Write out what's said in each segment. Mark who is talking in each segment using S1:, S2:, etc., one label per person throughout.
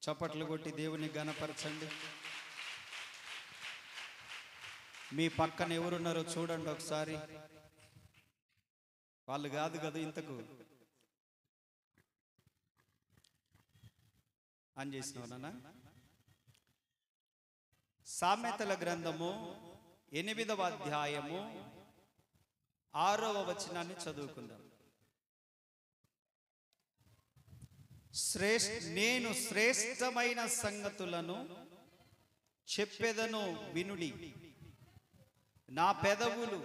S1: చప్పట్లు కొట్టి దేవుని ఘనపరచండి. మీ పక్కన ఎవరున్నారో చూడండి ఒకసారి. వాళ్ళు కాదు కదా ఇంతకు అని చేసినవనా? సామెతల గ్రంథము 8వ అధ్యాయము 6వ వచనాన్ని చదువుకుందాం. నేను శ్రేష్టమైన సంగతులను చెప్పెదను వినుడి, నా పెదవులు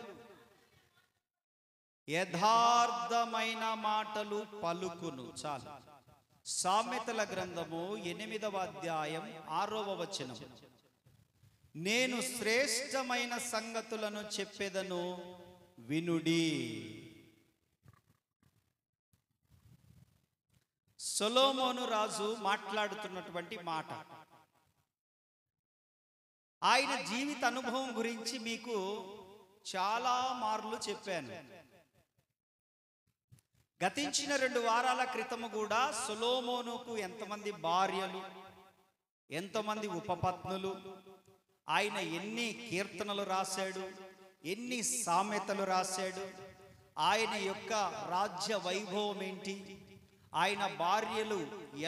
S1: యథార్థమైన మాటలు పలుకును. చాలు. సామెతల గ్రంథము 8వ అధ్యాయం 6వ వచనం. నేను శ్రేష్టమైన సంగతులను చెప్పెదను వినుడి. సొలొమోను రాజు మాట్లాడుతున్నటువంటి మాట. ఆయన జీవిత అనుభవం గురించి మీకు చాలా మార్లు చెప్పాను. గతించిన 2 వారాల క్రితము కూడా సొలొమోనుకు ఎంతమంది భార్యలు, ఎంతమంది ఉపపత్నులు, ఆయన ఎన్ని కీర్తనలు రాశాడు, ఎన్ని సామెతలు రాశాడు, ఆయన యొక్క రాజ్య వైభవం ఏంటి, ఆయన భార్యలు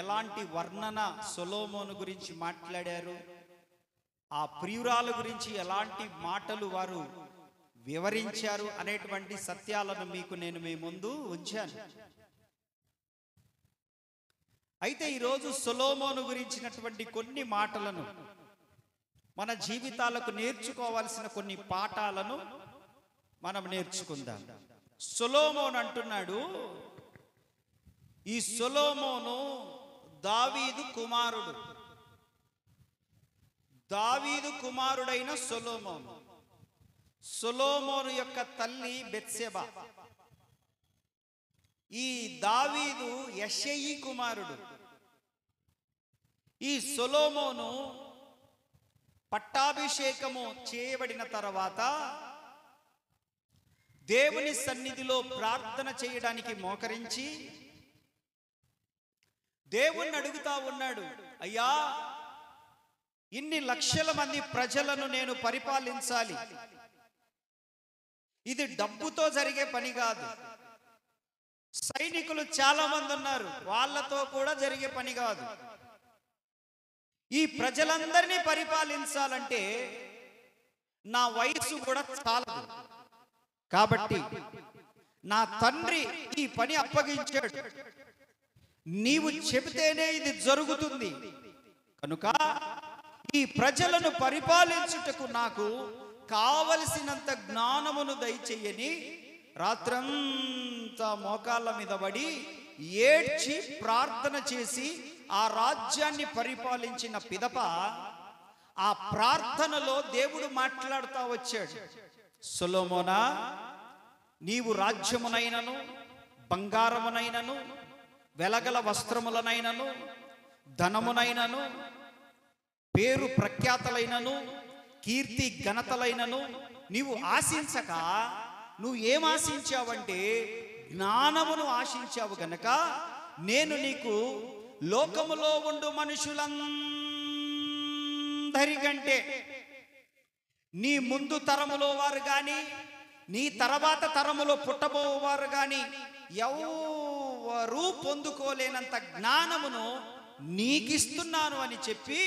S1: ఎలాంటి వర్ణన సొలొమోను గురించి మాట్లాడారు, ఆ ప్రియురాల గురించి ఎలాంటి మాటలు వారు వివరించారు అనేటువంటి సత్యాలను మీకు నేను మీ ముందు ఉంచాను. అయితే ఈరోజు సొలొమోను గురించినటువంటి కొన్ని మాటలను, మన జీవితాలకు నేర్చుకోవాల్సిన కొన్ని పాఠాలను మనం నేర్చుకుందాం. సొలొమోను అంటున్నాడు, ఈ సొలొమోను దావీదు కుమారుడు. దావీదు కుమారుడైన సొలొమోను. సొలొమోను యొక్క తల్లి బెత్షెబా. ఈ దావీదు యెషయి కుమారుడు. ఈ సొలొమోను పట్టాభిషేకము చేయబడిన తర్వాత దేవుని సన్నిధిలో ప్రార్థన చేయడానికి మోకరించి దేవుణ్ణి అడుగుతా ఉన్నాడు, అయ్యా, ఇన్ని లక్షల మంది ప్రజలను నేను పరిపాలించాలి. ఇది డబ్బుతో జరిగే పని కాదు. సైనికులు చాలా మంది ఉన్నారు, వాళ్ళతో కూడా జరిగే పని కాదు. ఈ ప్రజలందరినీ పరిపాలించాలంటే నా వయసు కూడా చాలదు. కాబట్టి నా తండ్రి ఈ పని అప్పగించాడు, నీవు చెబితేనే ఇది జరుగుతుంది. కనుక ఈ ప్రజలను పరిపాలించుటకు నాకు కావలసినంత జ్ఞానమును దయచేయని రాత్రంతా మోకాళ్ళ మీద పడి ఏడ్చి ప్రార్థన చేసి ఆ రాజ్యాన్ని పరిపాలించిన పిదప ఆ ప్రార్థనలో దేవుడు మాట్లాడుతూ వచ్చాడు, సొలొమోనా, నీవు రాజ్యమునైనను బంగారమునైనను వెలగల వస్త్రములనైనను ధనమునైనను పేరు ప్రఖ్యాతలైనను కీర్తి ఘనతలైనను నీవు ఆశించక నువ్వు ఏం ఆశించావంటే జ్ఞానమును ఆశించావు గనక నేను నీకు లోకములో ఉండు మనుషులందరికంటే నీ ముందు తరములో వారు గాని నీ తర్వాత తరములో పుట్టబోవారు గాని ఎవరూ పొందుకోలేనంత జ్ఞానమును నీకిస్తున్నాను అని చెప్పి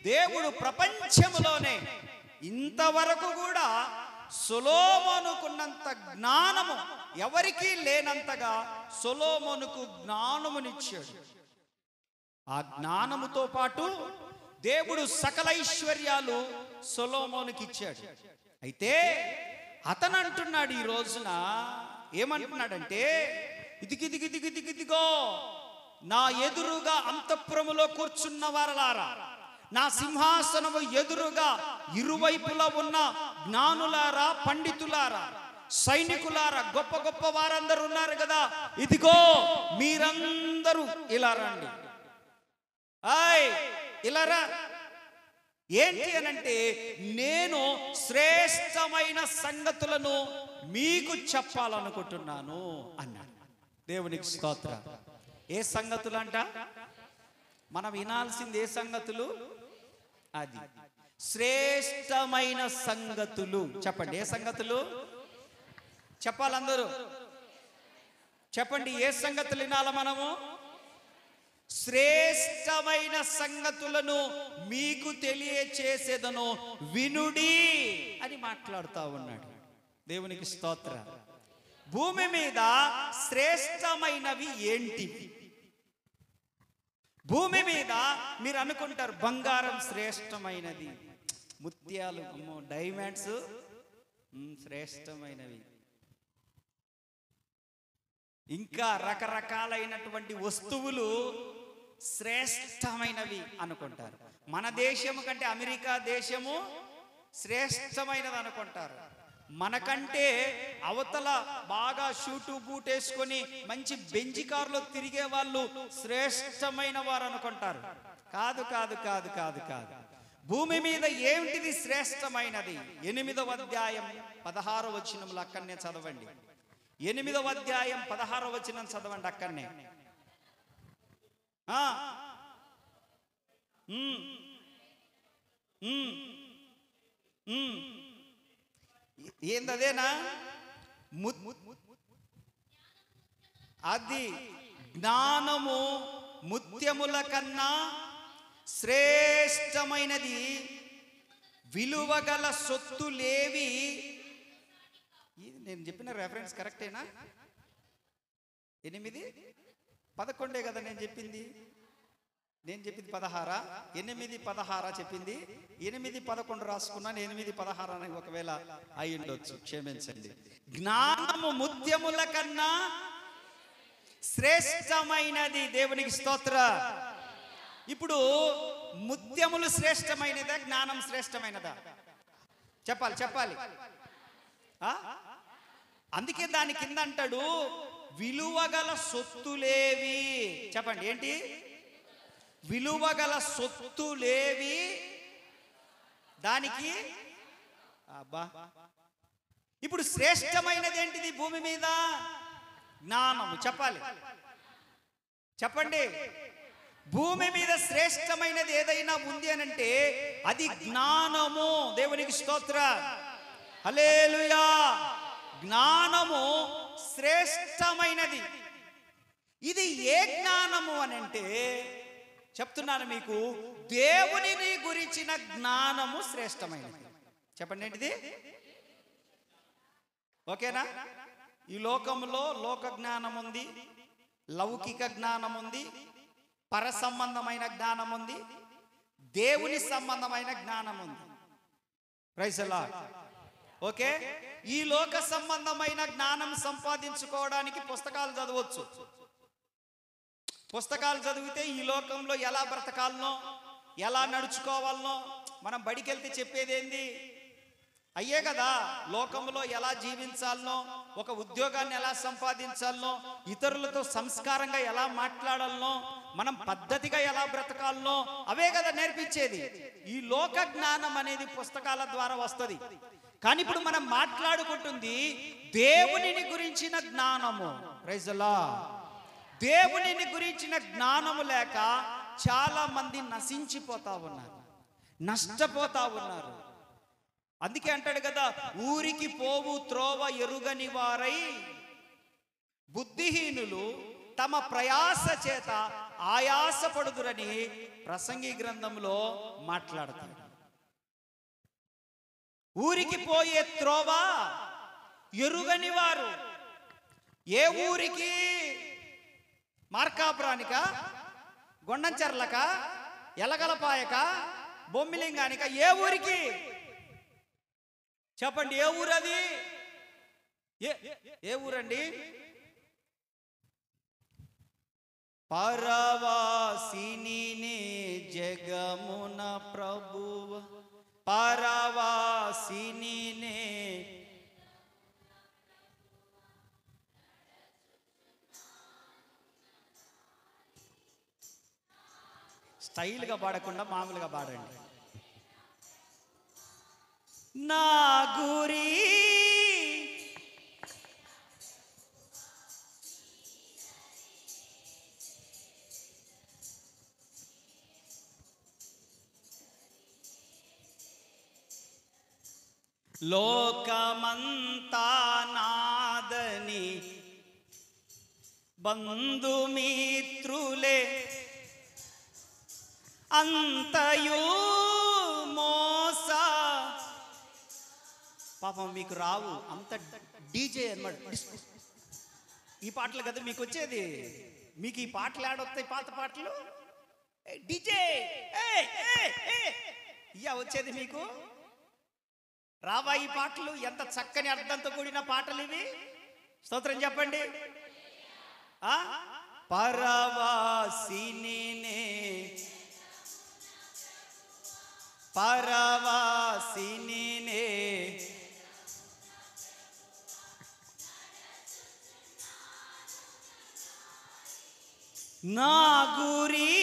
S1: దేవుడు ప్రపంచములోనే ఇంతవరకు కూడా సొలొమోనుకున్నంత జ్ఞానము ఎవరికీ లేనంతగా సొలొమోనుకు జ్ఞానమునిచ్చాడు. ఆ జ్ఞానముతో పాటు దేవుడు సకల ఐశ్వర్యాలు సొలొమోనుకి ఇచ్చాడు. అయితే అతను అంటున్నాడు ఈ రోజున, ఏమంటున్నాడంటే, ఇదిగిదిగిదిగిదిగిదిగో నా ఎదురుగా అంతఃపురములో కూర్చున్న వారలారా, నా సింహాసనము ఎదురుగా ఇరువైపులా ఉన్న జ్ఞానులారా, పండితులారా, సైనికులారా, గొప్ప గొప్ప వారందరూ ఉన్నారు కదా, ఇదిగో మీరందరూ ఇలా రండి. ఇలా రా. ఏంటి అనంటే, నేను శ్రేష్టమైన సంగతులను మీకు చెప్పాలనుకుంటున్నాను అన్నాడు. దేవునికి స్తోత్రం. ఏ సంగతులంట? మనం వినాల్సింది ఏ సంగతులు? అది శ్రేష్టమైన సంగతులు. చెప్పండి, ఏ సంగతులు చెప్పాలి? అందరూ చెప్పండి, ఏ సంగతులు వినాలి మనము? శ్రేష్టమైన సంగతులను మీకు తెలియచేసేదను, వినుడి అని మాట్లాడుతూ ఉన్నాడు. దేవునికి స్తోత్ర. భూమి మీద శ్రేష్టమైనవి ఏంటివి? భూమి మీద మీరు అనుకుంటారు బంగారం శ్రేష్టమైనది, ముత్యాలు, డైమండ్స్ శ్రేష్టమైనవి, ఇంకా రకరకాలైనటువంటి వస్తువులు శ్రేష్టమైనవి అనుకుంటారు. మన దేశము కంటే అమెరికా దేశము శ్రేష్టమైనది అనుకుంటారు. మనకంటే అవతల బాగా షూటు బూట్ వేసుకొని మంచి బెంజి కారులో తిరిగే వాళ్ళు శ్రేష్టమైన వారు అనుకుంటారు. కాదు కాదు కాదు కాదు కాదు. భూమి మీద ఏమిటిది శ్రేష్టమైనది? 8వ అధ్యాయం 16వ వచనంలో అక్కడనే చదవండి. 8వ అధ్యాయం 16వ వచనం చదవండి అక్కడనే. ఏందదేనా? అది జ్ఞానము ముత్యముల కన్నా శ్రేష్టమైనది, విలువగల సొత్తులేవి. నేను చెప్పిన రెఫరెన్స్ కరెక్టేనా? 8, 11 కదా నేను చెప్పింది? 16, 8, 16 చెప్పింది. 8, 11 రాసుకున్నాను. 8, 16 అని ఒకవేళ అయి ఉండొచ్చు, క్షమించండి. జ్ఞానము ముత్యముల కన్నా శ్రేష్టమైనది. దేవునికి స్తోత్ర. ఇప్పుడు ముత్యములు శ్రేష్టమైనదా, జ్ఞానం శ్రేష్టమైనదా? చెప్పాలి చెప్పాలి. అందుకే దాని కింద అంటాడు విలువగల సొత్తులేవి. చెప్పండి, ఏంటి? విలువగల సొత్తులేవి దానికి. అబ్బా, ఇప్పుడు శ్రేష్టమైనది ఏంటిది భూమి మీద? జ్ఞానము. చెప్పాలి, చెప్పండి. భూమి మీద శ్రేష్టమైనది ఏదైనా ఉంది అని అంటే అది జ్ఞానము. దేవునికి స్తోత్ర, హల్లెలూయా. జ్ఞానము శ్రేష్టమైనది. ఇది ఏ జ్ఞానము అని అంటే చెప్తున్నాను మీకు, దేవునిని గురించిన జ్ఞానము శ్రేష్టమైనది. చెప్పండి, ఏంటిది? ఓకేనా? ఈ లోకంలో లోక జ్ఞానం ఉంది, లౌకిక జ్ఞానం ఉంది, పర సంబంధమైన జ్ఞానం ఉంది, దేవుని సంబంధమైన జ్ఞానం ఉంది. Praise the lord. ఓకే, ఈ లోక సంబంధమైన జ్ఞానం సంపాదించుకోవడానికి పుస్తకాలు చదవచ్చు. పుస్తకాలు చదివితే ఈ లోకంలో ఎలా బ్రతకాలనో, ఎలా నడుచుకోవాలనో మనం బడికి వెళ్తే చెప్పేది ఏంది? అయ్యే కదా. లోకంలో ఎలా జీవించాలనో, ఒక ఉద్యోగాన్ని ఎలా సంపాదించాలనో, ఇతరులతో సంస్కారంగా ఎలా మాట్లాడాలనో, మనం పద్ధతిగా ఎలా బ్రతకాలనో అవే కదా నేర్పించేది. ఈ లోక జ్ఞానం అనేది పుస్తకాల ద్వారా వస్తుంది. కానీ ఇప్పుడు మనం మాట్లాడుకుంటుంది దేవునిని గురించిన జ్ఞానము. Praise the lord. దేవునిని గురించిన జ్ఞానము లేక చాలా మంది నశించిపోతా ఉన్నారు, నష్టపోతా ఉన్నారు. అందుకే అంటాడు కదా, ఊరికి పోవు త్రోవ ఎరుగని వారై బుద్ధిహీనులు తమ ప్రయాస చేత ఆయాసపడుదురని ప్రసంగి గ్రంథంలో మాట్లాడతాడు. ఊరికి పోయే త్రోవ ఎరుగని వారు. ఏ ఊరికి? మార్కాపురానిక, గొండంచెర్లక, ఎలగలపాయక, బొమ్మిలింగానిక? ఏ ఊరికి? చెప్పండి, ఏ ఊరు అది? ఏ ఊరండి? పరవాసిని జగమున ప్రభువ, పరవాసిని. స్టైల్గా పాడకుండా మామూలుగా పాడండి. నా గురి లోకమంతా నాదని బంధుమిత్రులే అంతయు మోస. పాపం మీకు రావు, అంత డీజే అన్నమాట. ఈ పాటలు కదా మీకు వచ్చేది. మీకు ఈ పాటలు ఆడొస్తాయి, పాత పాటలు డీజే ఇయ్యా వచ్చేది మీకు. రావా ఈ పాటలు? ఎంత చక్కని అర్థంతో కూడిన పాటలు ఇవి. స్తోత్రం చెప్పండి. పరవాసినినే పరవాసినినే నా గురి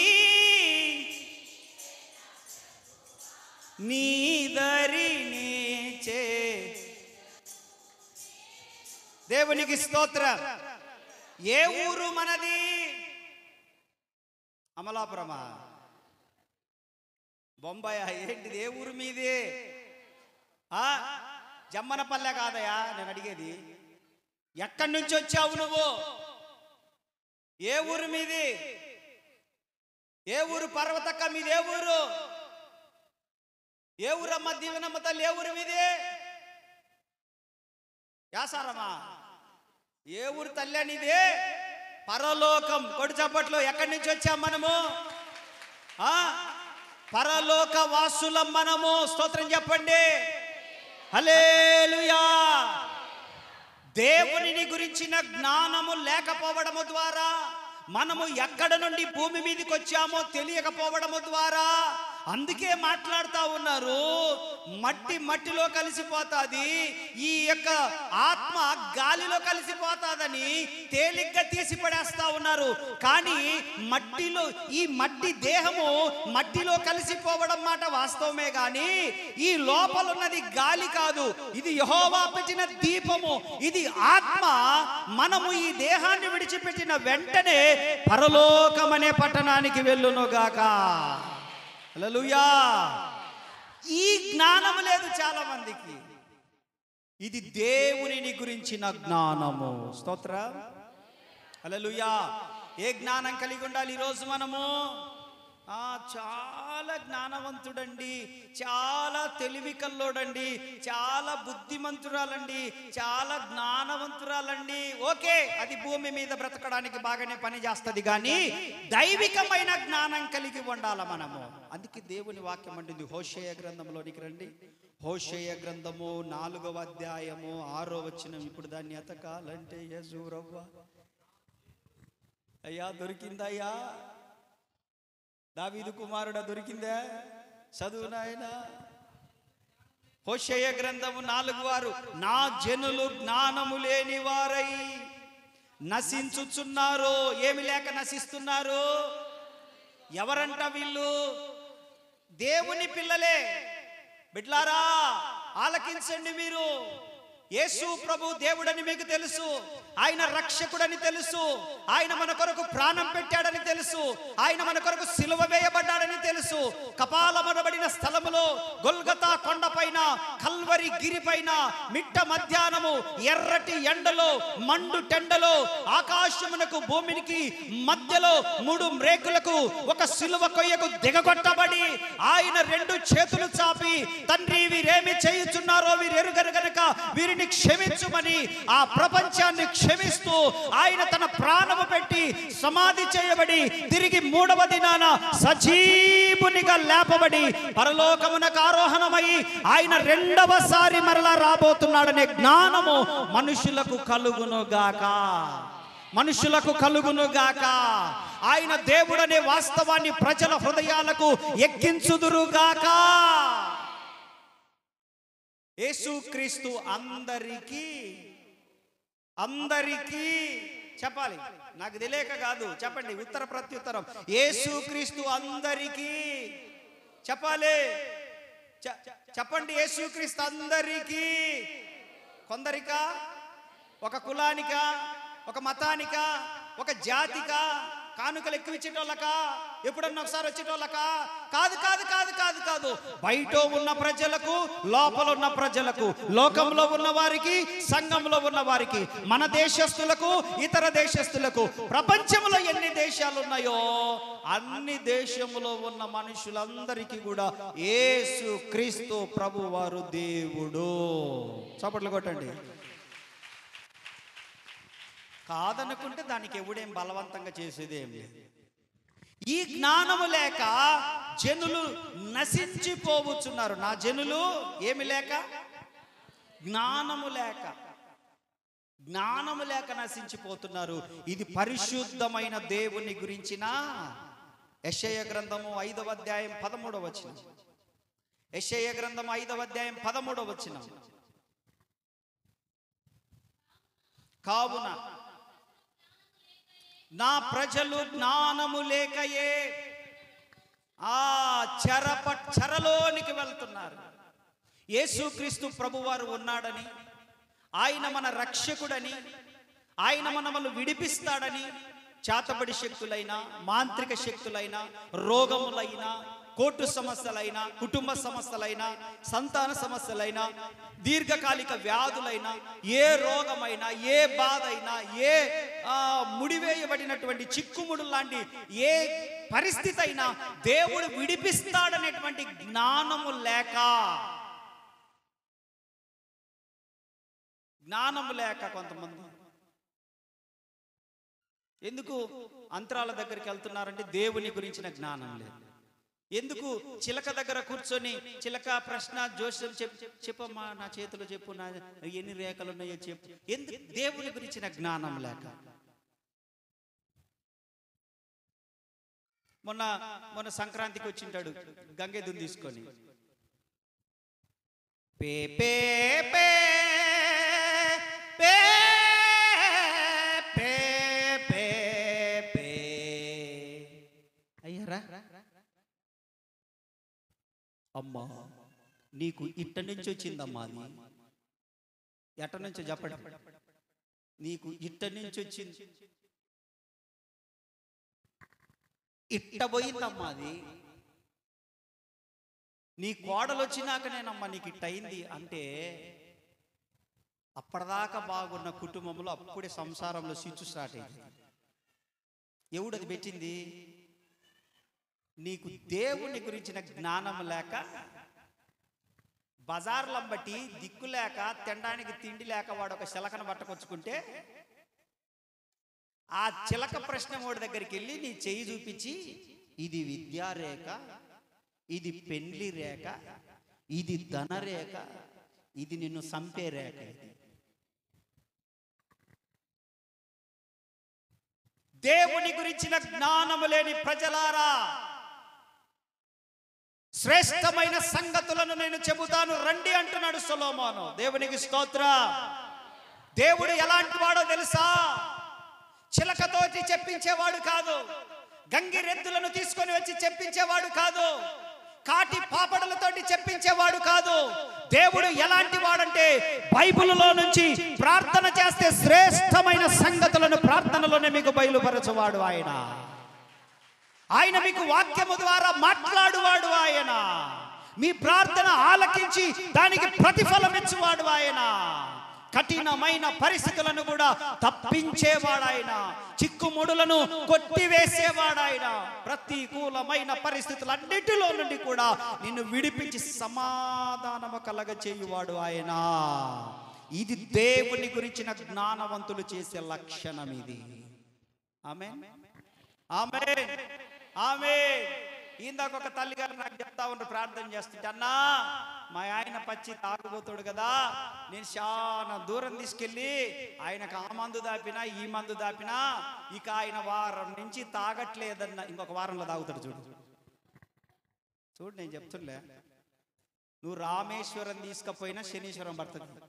S1: నీదరిని చే. దేవునికి స్తోత్రం. ఏ ఊరు మనది? అమలాపురమా, బొంబాయి? ఏంటిది? ఏ ఊరు మీది? జమ్మనపల్లె కాదయా నేను అడిగేది. ఎక్కడి నుంచి వచ్చావు నువ్వు? ఏ ఊరు మీది? ఏ ఊరు? పర్వతక్క మీది ఏ ఊరు? ఏ ఊరమ్మ దీవెనమ్మ తల్లి? ఏ ఊరు మీది? యాసారమ్మా? ఏ ఊరు తల్లి అనేది? పరలోకం. కొడు చప్పట్లో. ఎక్కడి నుంచి వచ్చాం మనము? పరలోక వాసులం మనము. స్తోత్రం చెప్పండి. హల్లెలూయా. దేవుని గురించిన జ్ఞానము లేకపోవడము ద్వారా, మనము ఎక్కడ నుండి భూమి మీదకి వచ్చామో తెలియకపోవడము ద్వారా, అందుకే మాట్లాడుతూ ఉన్నారు, మట్టి మట్టిలో కలిసిపోతుంది, ఈ యొక్క ఆత్మ గాలిలో కలిసిపోతాదని తేలిగ్గా తీసి పడేస్తా ఉన్నారు. కానీ మట్టిలో, ఈ మట్టి దేహము మట్టిలో కలిసిపోవడం మాట వాస్తవమే, కానీ ఈ లోపల ఉన్నది గాలి కాదు. ఇది యెహోవా పెట్టిన దీపము, ఇది ఆత్మ. మనము ఈ దేహాన్ని విడిచిపెట్టిన వెంటనే పరలోకమనే పట్టణానికి వెళ్ళునుగాక. హల్లెలూయా. ఈ జ్ఞానము లేదు చాలా మందికి. ఇది దేవునిని గురించిన జ్ఞానము. స్తోత్రం. హల్లెలూయా. ఏ జ్ఞానం కలిగి ఉండాలి ఈరోజు మనము? చాలా జ్ఞానవంతుడండి, చాలా తెలివి కల్లోడండి, చాలా బుద్ధిమంతురాలండి, చాలా జ్ఞానవంతురాలండి. ఓకే, అది భూమి మీద బ్రతకడానికి బాగానే పని చేస్తుంది, కానీ దైవికమైన జ్ఞానం కలిగి ఉండాల మనము. అందుకే దేవుని వాక్యం అంటుంది. హోషేయ గ్రంథంలోనికి రండి. హోషేయ గ్రంథము 4వ అధ్యాయము 6వ వచనం. ఇప్పుడు దాన్ని ఎతకాలంటే యజూరవ్వ అయ్యా దొరికిందయ్యా. దావీదు కుమారుడా దొరికిందా? చదువు నాయనా. హోషేయ గ్రంథము 4:6. నా జనులు జ్ఞానము లేని వారై నశించుచున్నారు. ఏమి లేక నశిస్తున్నారు? ఎవరంట వీళ్ళు? దేవుని పిల్లలే. బిడ్లారా ఆలకించండి. మీరు యేసు ప్రభు దేవుడని మీకు తెలుసు, ఆయన రక్షకుడని తెలుసు, ఆయన మన కొరకు ప్రాణం పెట్టాడని తెలుసు, ఆయన మన కొరకు సిలువ వేయబడ్డాడని తెలుసు. కపాలమనబడిన స్థలములో, గొల్గతా కొండపైన, కల్వరి గిరిపైన, మిట్ట మధ్యాహ్నము ఎర్రటి ఎండలో, మండు టెండలో, ఆకాశమునకు భూమికి మధ్యలో 3 మ్రేకులకు ఒక సిలువ కొయ్యకు దిగగొట్టబడి, ఆయన 2 చేతులు చాపి, తండ్రి వీరేమి చేయుచున్నారో వీరెరుగరు గనుక వీరిని క్షమించుమని ఆ ప్రపంచాన్ని క్షమిస్తూ ఆయన తన ప్రాణము పెట్టి సమాధి చేయబడి తిరిగి 3వ దినాన సజీవునిగా లేపబడి పరలోకమునకు ఆరోహణమై ఆయన 2వసారి మరలా రాబోతున్నాడనే జ్ఞానము మనుషులకు కలుగునుగాక. మనుషులకు కలుగునుగాక. ఆయన దేవుడనే వాస్తవాన్ని ప్రజల హృదయాలకు ఎక్కించుదురుగాక. యేసుక్రీస్తు అందరికీ చెప్పాలి. నాకు తెలియక కాదు, చెప్పండి. ఉత్తర ప్రత్యుత్తరం. యేసుక్రీస్తు అందరికీ చెప్పాలి. చెప్పండి. యేసుక్రీస్తు అందరికీ. కొందరికా? ఒక కులానికా? ఒక మతానికా? ఒక జాతికా? కానుకలు ఎక్కువ ఇచ్చేటోళ్ళకా, ఎప్పుడన్నా ఒకసారి వచ్చేటోళ్ళకా? కాదు కాదు కాదు కాదు కాదు. బయట ఉన్న ప్రజలకు, లోపల ఉన్న ప్రజలకు, లోకంలో ఉన్న వారికి, సంఘంలో ఉన్న వారికి, మన దేశస్తులకు, ఇతర దేశస్తులకు, ప్రపంచంలో ఎన్ని దేశాలు ఉన్నాయో అన్ని దేశములో ఉన్న మనుషులందరికీ కూడా యేసు క్రీస్తు ప్రభు వారు దేవుడు. చప్పట్లు కొట్టండి. కాదనుకుంటే దానికి ఎవడేం బలవంతంగా చేసేది ఏం లేదు. ఈ జ్ఞానము లేక జనులు నశించిపోవచ్చున్నారు. నా జనులు ఏమి లేక? జ్ఞానము లేక, జ్ఞానము లేక నశించిపోతున్నారు. ఇది పరిశుద్ధమైన దేవుని గురించిన యెషయా గ్రంథము 5వ అధ్యాయం 13వ వచనం. యెషయా గ్రంథము 5వ అధ్యాయం 13వ వచనం. కావున నా ప్రజలు జ్ఞానము లేకయే ఆ చెరలోనికి వెళ్తున్నారు. యేసుక్రీస్తు ప్రభువారు ఉన్నాడని, ఆయన మన రక్షకుడని, ఆయన మనల్ని విడిపిస్తాడని చేతబడి శక్తులైనా, మాంత్రిక శక్తులైనా, రోగములైనా, కోర్టు సమస్యలైనా, కుటుంబ సమస్యలైనా, సంతాన సమస్యలైనా, దీర్ఘకాలిక వ్యాధులైనా, ఏ రోగమైనా, ఏ బాధ అయినా, ఏ ముడివేయబడినటువంటి చిక్కుముడు లాంటి ఏ పరిస్థితి అయినా దేవుడు విడిపిస్తాడనేటువంటి జ్ఞానము లేక, జ్ఞానము లేక కొంతమంది ఎందుకు అంతరాల దగ్గరికి వెళ్తున్నారంటే దేవుని గురించిన జ్ఞానం లేదు. ఎందుకు చిలక దగ్గర కూర్చొని చిలక ప్రశ్న జోస్యం చెప్పమ్మా, నా చేతిలో చెప్పు, నా ఎన్ని రేఖలు ఉన్నాయో చెప్పు. ఎందుకు? దేవుని గురించిన జ్ఞానం లేక. మొన్న సంక్రాంతికి వచ్చింటాడు గంగెద్దుని తీసుకొని, pay pay pay pay pay pay అయ్యారా? అమ్మా నీకు ఇట్ట నుంచి వచ్చిందమ్మా, అది ఎట్ట నుంచో చెప్పండి. నీకు ఇట్ట నుంచి వచ్చింది, ఇట్ట పోయిందమ్మా, అది నీ కోడలు వచ్చినాకనేనమ్మా నీకు ఇట్ట అయింది అంటే, అప్పటిదాకా బాగున్న కుటుంబంలో అప్పుడే సంసారంలో స్విచ్ స్టార్ట్ అయింది. ఎవడది పెట్టింది? నీకు దేవుని గురించిన జ్ఞానం లేక, బజార్లం బట్టి దిక్కు లేక, తినడానికి తిండి లేక వాడు ఒక చిలకను పట్టుకొచ్చుకుంటే, ఆ చిలక ప్రశ్న వాడి దగ్గరికి వెళ్ళి నీ చెయ్యి చూపించి, ఇది విద్యారేఖ, ఇది పెండ్లి రేఖ, ఇది ధనరేఖ, ఇది నిన్ను సంపే రేఖ. ఇది దేవుని గురించిన జ్ఞానము లేని ప్రజలారా, శ్రేష్టమైన సంగతులను నేను చెబుతాను రండి అంటున్నాడు సొలొమోను. దేవునికి స్తోత్ర. దేవుడు ఎలాంటి వాడో తెలుసా? చిలకతోటి చెప్పించేవాడు కాదు, గంగిరెద్దులను తీసుకొని వచ్చి చెప్పించేవాడు కాదు, కాటి పాపడలతోటి చెప్పించేవాడు కాదు. దేవుడు ఎలాంటి వాడంటే, బైబిల్లో నుంచి ప్రార్థన చేస్తే శ్రేష్టమైన సంగతులను ప్రార్థనలోనే మీకు బయలుపరచువాడు ఆయన. ఆయన మీకు వాక్యము ద్వారా మాట్లాడువాడు ఆయన. మీ ప్రార్థన ఆలకించి దానికి ప్రతిఫలం ఇచ్చువాడు ఆయన. కఠినమైన పరిస్థితులను కూడా తప్పించేవాడు ఆయన. చిక్కుముడులను కొట్టివేసేవాడు ఆయన. ప్రతికూలమైన పరిస్థితులన్నిటిలో నుండి కూడా నిన్ను విడిపించి సమాధానము కలగ చేయువాడు ఆయన. ఇది దేవుని గురించిన జ్ఞానవంతులు చేసే లక్షణం ఇది. ఆమేన్, ఆమేన్, ఆమేన్. ఇందాక ఒక తల్లి గారు నాకు చెప్తా ఉన్నారు, ప్రార్థన చేస్తుంటే, అన్నా మా ఆయన పచ్చి తాగుబోతాడు కదా, నేను చాలా దూరం తీసుకెళ్ళి ఆయనకు ఆ మందు దాపినా ఈ మందు దాపినా ఇక ఆయన వారం నుంచి తాగట్లేదన్న, ఇంకొక వారంలో తాగుతాడు. చూడు నేను చెప్తులే, నువ్వు రామేశ్వరం తీసుకపోయినా శనీశ్వరం పడుతుంది.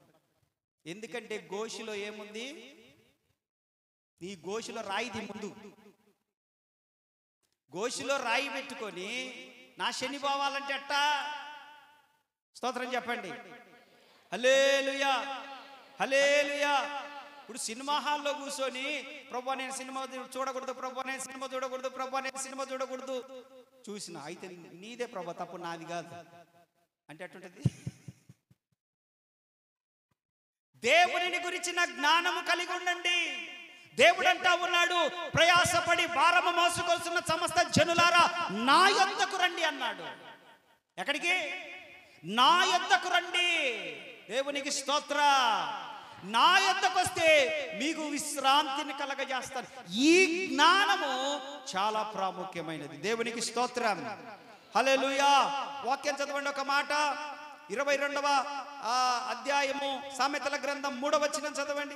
S1: ఎందుకంటే గోషిలో ఏముంది? నీ గోషిలో రాయిది ముందు, గోషిలో రాయి పెట్టుకొని నా శని పోవాలంటే ఎట్టా? స్తోత్రం చెప్పండి. హల్లెలూయా, హల్లెలూయా. ఇప్పుడు సినిమా హాల్లో కూర్చొని ప్రభు నేను సినిమా చూడకూడదు, ప్రభు నేను సినిమా చూడకూడదు, ప్రభు నేను సినిమా చూడకూడదు, చూసిన అయితే నీదే ప్రభు, తప్పు నాది కాదు అంటే అటుంటది. దేవుని గురించిన జ్ఞానము కలిగి ఉండండి. దేవుడు అంటా ఉన్నాడు, ప్రయాసపడి భారము మోసుకొస్తున్న సమస్త జనులారా నా యొద్దకు రండి అన్నాడు. ఎక్కడికి? నా యొద్దకు రండి. దేవునికి స్తోత్ర. నా యొద్దకు వస్తే మీకు విశ్రాంతిని కలగజేస్తాను. ఈ జ్ఞానము చాలా ప్రాముఖ్యమైనది. దేవునికి స్తోత్రం. హల్లెలూయా. వాక్యం చదవండి ఒక మాట. 22వ అధ్యాయము సామెతల గ్రంథం 3వ వచనం చదవండి.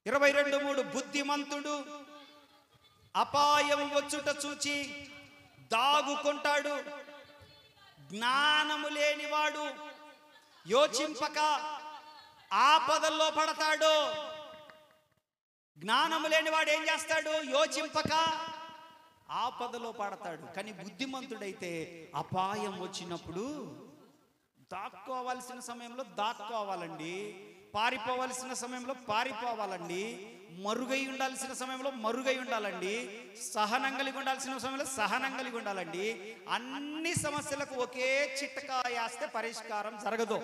S1: 22:3 బుద్ధిమంతుడు అపాయం వచ్చుట చూచి దాగుకుంటాడు, జ్ఞానము లేనివాడు యోచింపక ఆపదల్లో పడతాడు. జ్ఞానము లేనివాడు ఏం చేస్తాడు? యోచింపక ఆపదలో పడతాడు. కానీ బుద్ధిమంతుడైతే అపాయం వచ్చినప్పుడు దాక్కోవాల్సిన సమయంలో దాక్కోవాలండి, పారిపోవాల్సిన సమయంలో పారిపోవాలండి, మరుగై ఉండాల్సిన సమయంలో మరుగై ఉండాలండి, సహనం కలిగి ఉండాల్సిన సమయంలో సహనం కలిగి ఉండాలండి. అన్ని సమస్యలకు ఒకే చిట్కా వేస్తే పరిష్కారం జరగదు.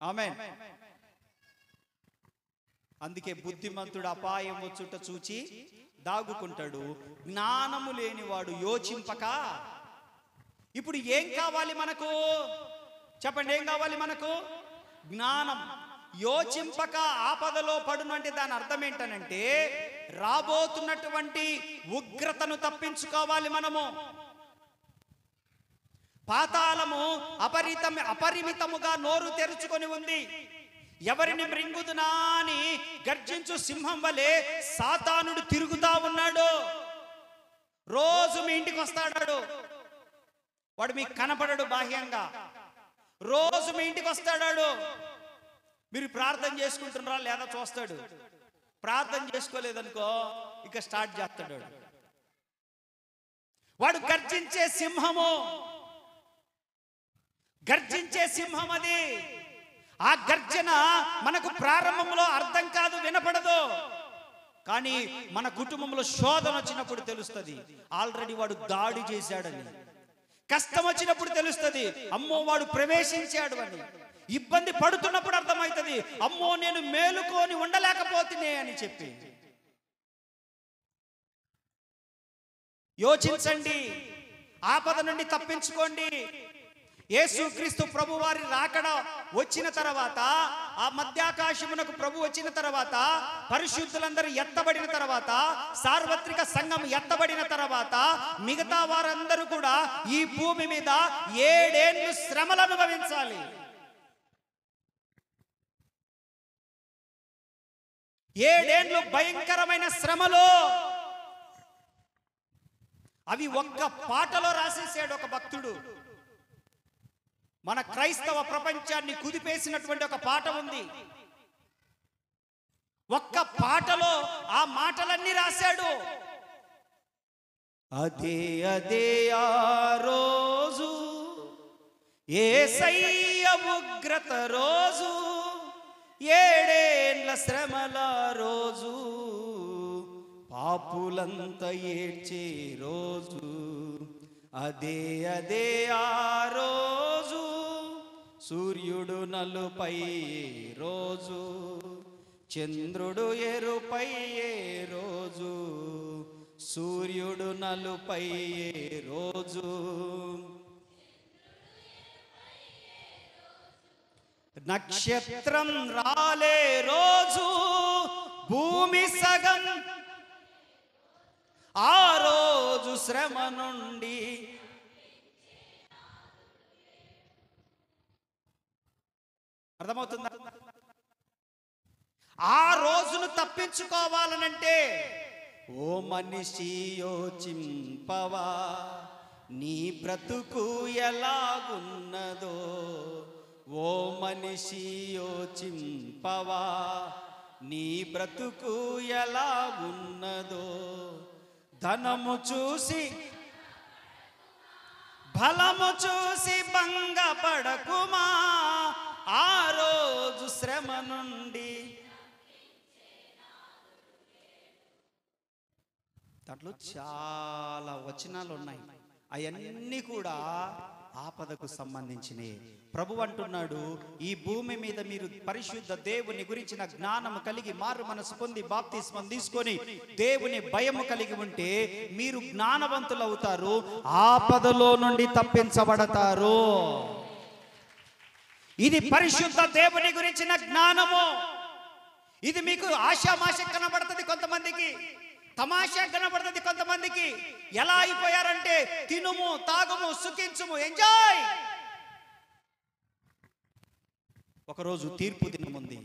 S1: ఆమేన్. అందుకే బుద్ధిమంతుడు అపాయం వచ్చుట చూచి దాగుకుంటాడు, జ్ఞానము లేనివాడు యోచింపక. ఇప్పుడు ఏం కావాలి మనకు? చెప్పండి, ఏం కావాలి మనకు? జ్ఞానం. యోచింపక ఆపదలో పడును అంటే దాని అర్థం ఏంటనంటే రాబోతున్నటువంటి ఉగ్రతను తప్పించుకోవాలి మనము. పాతాళము అపరిమితముగా నోరు తెరుచుకొని ఉంది. ఎవరిని మృంగుదునా అని గర్జించు సింహం వలె సాతానుడు తిరుగుతా ఉన్నాడు. రోజు మీ ఇంటికి వస్తాడు వాడు, మీకు కనపడడు బాహ్యంగా. రోజు మీ ఇంటికి వస్తాడు, మీరు ప్రార్థన చేసుకుంటున్నారా లేదా చూస్తాడు. ప్రార్థన చేసుకోలేదనుకో ఇక స్టార్ట్ చేస్తాడు. వాడు గర్జించే సింహము, గర్జించే సింహం అది. ఆ గర్జన మనకు ప్రారంభంలో అర్థం కాదు, వినపడదు. కానీ మన కుటుంబంలో శోధన వచ్చినప్పుడు తెలుస్తుంది, ఆల్రెడీ వాడు దాడి చేశాడని. కష్టం వచ్చినప్పుడు తెలుస్తుంది, అమ్మో వాడు ప్రవేశించాడు అని. ఇబ్బంది పడుతున్నప్పుడు అర్థమవుతుంది, అమ్మో నేను మేలుకొని ఉండలేకపోతున్నా అని చెప్పి. యోచించండి, ఆపద నుండి తప్పించుకోండి. యేసుక్రీస్తు ప్రభు వారి రాకడ వచ్చిన తర్వాత, ఆ మధ్యాకాశమునకు ప్రభు వచ్చిన తర్వాత, పరిశుద్ధులందరూ ఎత్తబడిన తర్వాత, సార్వత్రిక సంఘం ఎత్తబడిన తర్వాత, మిగతా వారందరూ కూడా ఈ భూమి మీద 7 ఏళ్ళు శ్రమలు అనుభవించాలి. 7 ఏళ్ళు భయంకరమైన శ్రమలు. అవి ఒక్క పాటలో రాసేసాడు ఒక భక్తుడు. మన క్రైస్తవ ప్రపంచాన్ని కుదిపేసినటువంటి ఒక పాట ఉంది. ఒక్క పాటలో ఆ మాటలన్నీ రాశాడు. అదే అదే ఆ రోజు, యేసయ్య ఉగ్రత రోజు, 7 ఏళ్ల శ్రమల రోజు, పాపులంతా ఏడ్చే రోజు. అదే అదే ఆ రోజు, సూర్యుడు నలుపై రోజు, చంద్రుడు ఎరుపై రోజు, సూర్యుడు నలుపై రోజు, నక్షత్రం రాలే రోజు, భూమి సగం ఆ రోజు శ్రమ నుండి. అర్థమవుతుందా? ఆ రోజును తప్పించుకోవాలనంటే, ఓ మనిషి యోచింపవా, నీ బ్రతుకు ఎలాగున్నదో. ఓ మనిషి యోచింపవా, నీ బ్రతుకు ఎలాగున్నదో. ధనము చూసి బలము చూసి భంగపడకుమా, ఆ రోజు శ్రమ నుండి. దాంట్లో చాలా వచనాలు ఉన్నాయి, అవన్నీ కూడా ఆపదకు సంబంధించినవి. ప్రభు అంటున్నాడు, ఈ భూమి మీద మీరు పరిశుద్ధ దేవుని గురించిన జ్ఞానము కలిగి మారు మనసు పొంది బాప్తిస్మం తీసుకొని దేవుని భయము కలిగి ఉంటే మీరు జ్ఞానవంతులు అవుతారు, ఆపదలో నుండి తప్పించబడతారు. ఇది పరిశుద్ధ దేవుని గురించిన జ్ఞానము. ఇది మీకు ఆశామాష కనబడుతుంది కొంతమందికి, తమాషా కనబడుతుంది కొంతమందికి. ఎలా అయిపోయారంటే తినుము, తాగుము, సుఖించుము, ఎంజాయ్. ఒకరోజు తీర్పు దినం ఉంది.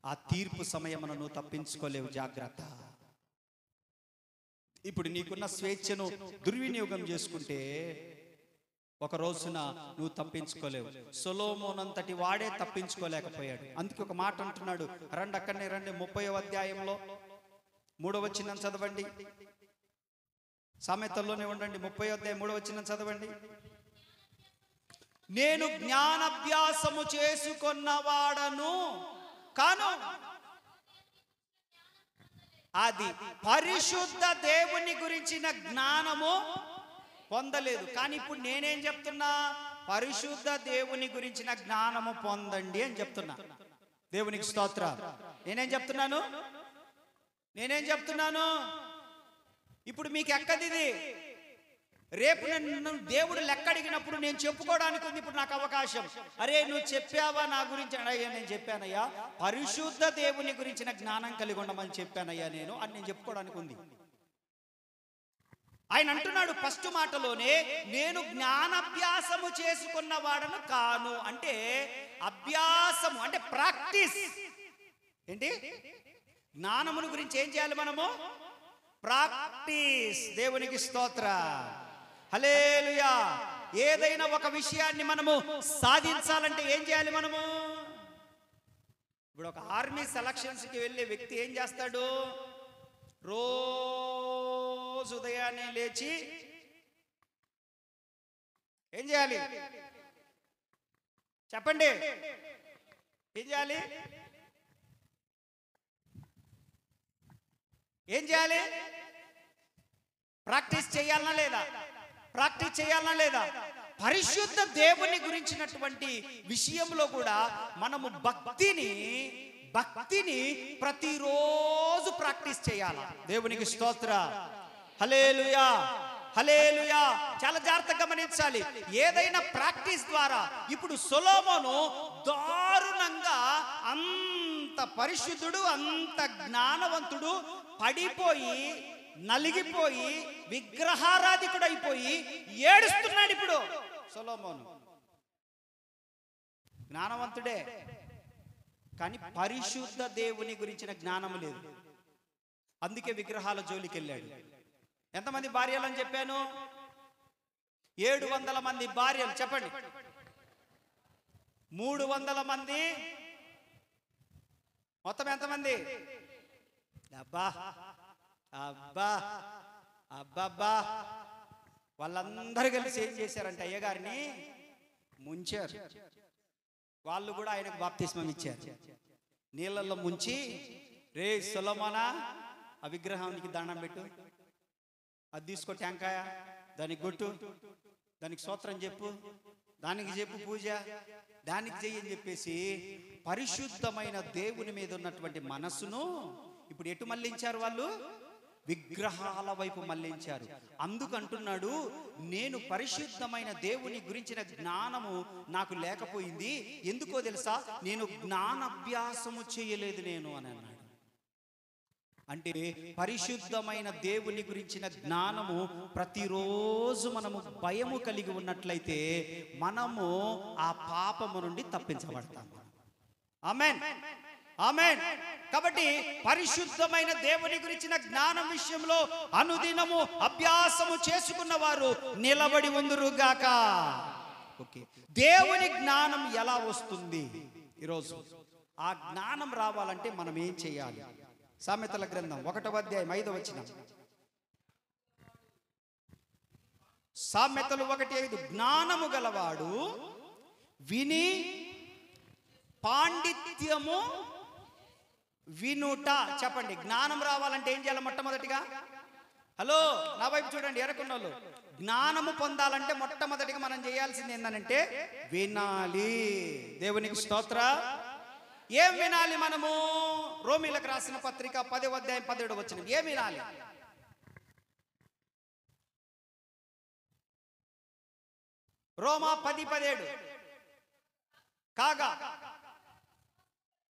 S1: ఆ తీర్పు సమయమును నువ్వు తప్పించుకోలేవు, జాగ్రత్త. ఇప్పుడు నీకున్న స్వేచ్ఛను దుర్వినియోగం చేసుకుంటే ఒక రోజున నువ్వు తప్పించుకోలేవు. సొలొమోనంతటి వాడే తప్పించుకోలేకపోయాడు. అందుకే ఒక మాట అంటున్నాడు, రండి అక్కడనే రండి, 30వ అధ్యాయంలో 3వ వచనం చదవండి. సామెతల్లోనే ఉండండి, 30వ అధ్యాయం 3వ వచనం చదవండి. నేను జ్ఞానాభ్యాసము చేసుకున్నవాడను కాను, అది పరిశుద్ధ దేవుని గురించిన జ్ఞానము పొందలేదు. కానీ ఇప్పుడు నేనేం చెప్తున్నా, పరిశుద్ధ దేవుని గురించిన జ్ఞానము పొందండి అని చెప్తున్నా. దేవునికి స్తోత్రం. నేనేం చెప్తున్నాను? ఇప్పుడు మీకు ఎక్కదిది? రేపు నన్ను దేవుడు లెక్క అడిగినప్పుడు నేను చెప్పుకోవడానికి ఉంది ఇప్పుడు నాకు అవకాశం. అరే నువ్వు చెప్పావా నా గురించి? అయ్యా నేను చెప్పానయ్యా, పరిశుద్ధ దేవుని గురించిన జ్ఞానం కలిగి ఉండమని చెప్పానయ్యా నేను అని నేను చెప్పుకోవడానికి ఉంది. ఆయన అంటున్నాడు ఫస్ట్ మాటలోనే, నేను జ్ఞానాభ్యాసము చేసుకున్న వాడను కాను. అంటే అభ్యాసము అంటే ప్రాక్టీస్. ఏంటి? జ్ఞానమును గురించి ఏం చేయాలి మనము? ప్రాక్టీస్. దేవునికి స్తోత్ర, హల్లెలూయా. ఏదైనా ఒక విషయాన్ని మనము సాధించాలంటే ఏం చేయాలి మనము? ఇప్పుడు ఒక ఆర్మీ సెలక్షన్స్కి వెళ్ళే వ్యక్తి ఏం చేస్తాడు? రోజు ఉదయాన్నే లేచి ఏం చేయాలి చెప్పండి? ఏం చేయాలి? ప్రాక్టీస్ చేయాలనా లేదా? పరిశుద్ధ దేవుని గురించినటువంటి విషయంలో కూడా మనము భక్తిని ప్రతిరోజు ప్రాక్టీస్ చేయాలి. దేవునికి స్తోత్ర, హల్లెలూయా, హల్లెలూయా. చాలా జాగ్రత్తగా గమనించాలి. ఏదైనా ప్రాక్టీస్ ద్వారా, ఇప్పుడు సొలొమోను దారుణంగా అంత పరిశుద్ధుడు, అంత జ్ఞానవంతుడు, పడిపోయి నలిగిపోయి విగ్రహారాధికుడు అయిపోయి ఏడుస్తున్నాడు. ఇప్పుడు సొలొమోను జ్ఞానవంతుడే, కానీ పరిశుద్ధ దేవుని గురించిన జ్ఞానం లేదు. అందుకే విగ్రహాల జోలికి వెళ్ళాడు. ఎంతమంది భార్యలని చెప్పాను? 700 మంది భార్యలు. చెప్పండి. 300 మంది. మొత్తం ఎంతమంది? అబ్బా అబ్బా అబ్బబ్బా. వాళ్ళందరూ కలిసి ఏం చేశారంటే అయ్యగారిని ముంచారు. వాళ్ళు కూడా ఆయనకు బాప్తిస్మం ఇచ్చారు. నీళ్ళల్లో ముంచి, రే సొలొమోనా ఆ విగ్రహానికి దండం పెట్టు, అది తీసుకో టెంకాయ, దానికి కొట్టు, దానికి స్తోత్రం చెప్పు, దానికి చెప్పు పూజ, దానికి చెయ్యి అని చెప్పేసి పరిశుద్ధమైన దేవుని మీద ఉన్నటువంటి మనసును ఇప్పుడు ఎటు మళ్ళించారు? వాళ్ళు విగ్రహాల వైపు మళ్ళించారు. అందుకంటున్నాడు, నేను పరిశుద్ధమైన దేవుని గురించిన జ్ఞానము నాకు లేకపోయింది. ఎందుకో తెలుసా? నేను జ్ఞానాభ్యాసము చేయలేదు నేను అని అన్నాడు. అంటే పరిశుద్ధమైన దేవుని గురించిన జ్ఞానము ప్రతిరోజు మనము భయము కలిగి ఉన్నట్లయితే మనము ఆ పాపము నుండి తప్పించబడతాము. ఆమేన్, ఆమేన్. కాబట్టి పరిశుద్ధమైన దేవుని గురించిన జ్ఞానం విషయంలో అనుదినము అభ్యాసము చేసుకున్న వారు నిలబడి ఉందురుగాక. ఓకే, దేవుని జ్ఞానం ఎలా వస్తుంది? ఈరోజు ఆ జ్ఞానం రావాలంటే మనం ఏం చేయాలి? సామెతల గ్రంథం 1వ అధ్యాయం 5వ వచనం. సామెతలు 1:5. జ్ఞానము గలవాడు విని పాండిత్యము వినుట. చెప్పండి, జ్ఞానం రావాలంటే ఏం చేయాలి? మొట్టమొదటిగా, హలో నా వైపు చూడండి, ఎరకున్నోళ్ళు, జ్ఞానము పొందాలంటే మొట్టమొదటిగా మనం చేయాల్సింది ఏంటంటే వినాలి. దేవునికి స్తోత్ర. ఏం వినాలి మనము? రోమీలకు రాసిన పత్రిక 10వ అధ్యాయం 17వ వచనం. ఏం వినాలి? రోమా 10:17. కాగా